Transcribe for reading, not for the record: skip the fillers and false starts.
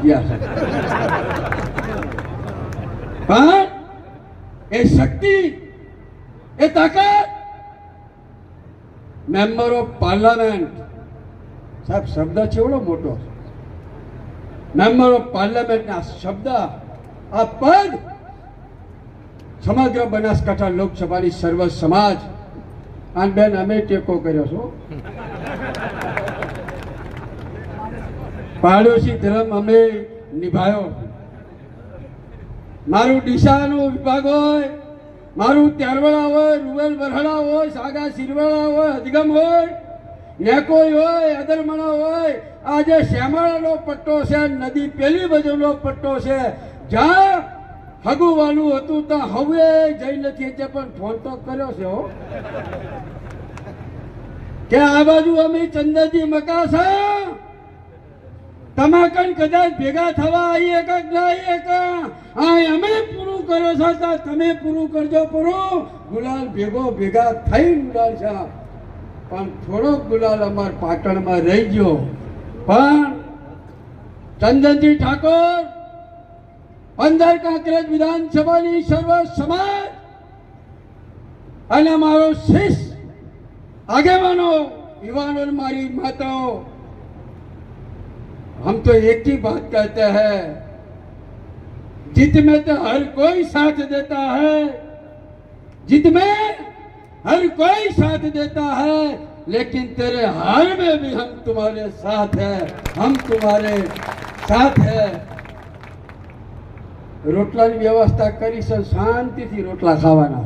ગયા છે, પણ એ શક્તિ, એ તાકાત મેમ્બર ઓફ પાર્લામેન્ટ, સાહેબ શબ્દ છેવડો મોટો, મેમ્બર ઓફ પાર્લામેન્ટ ના શબ્દ, આ પદ સમગ્ર બનાસકાંઠા લોકસભાની સર્વ સમાજ અને બેન અમે ટેકો કર્યો છો. પાડોશી ધર્મ અમે નિભાયો. મારું ડીસાનો વિભાગ હોય, મારું ત્યારવાળા હોય, રૂવેલ વરહડા હોય, સાગા સિરવાળા હોય, અધગમ હોય, નેકોઈ હોય, અદરમણા હોય, આજે શ્યામાળાનો પટ્ટો છે, નદી પેલી બાજુનો પટ્ટો છે, જ્યાં હગુવાનું હતું ત્યાં હવે જઈ નથી, પણ ફોન તો કર્યો છે હો કે આ બાજુ અમે ચંદરજી મકાસા તમે કઈ કદાચ ભેગા થવા આવીએ કે ના આવીએ કે અમે પૂરું કર્યો છે, તમે પૂરું કરજો. પૂરું ગુલાલ ભેગા થઈ ગુલાલ છે, પણ થોડોક ગુલાલ અમાર પાટણમાં રહી ગયો. પણ ચંદનજી ઠાકોર 15 કાંકરેજ વિધાનસભાની સર્વ સમાજ અને મારો શિષ્ય આગેવાનો, युवानों, मारी माताओं, हम तो एक ही बात कहते हैं, जीत में तो हर कोई साथ देता है, जीत में हर कोई साथ देता है, लेकिन तेरे हार में भी हम तुम्हारे साथ हैं, हम तुम्हारे साथ हैं. रोटला की व्यवस्था करी, शांति थी रोटला खावाना.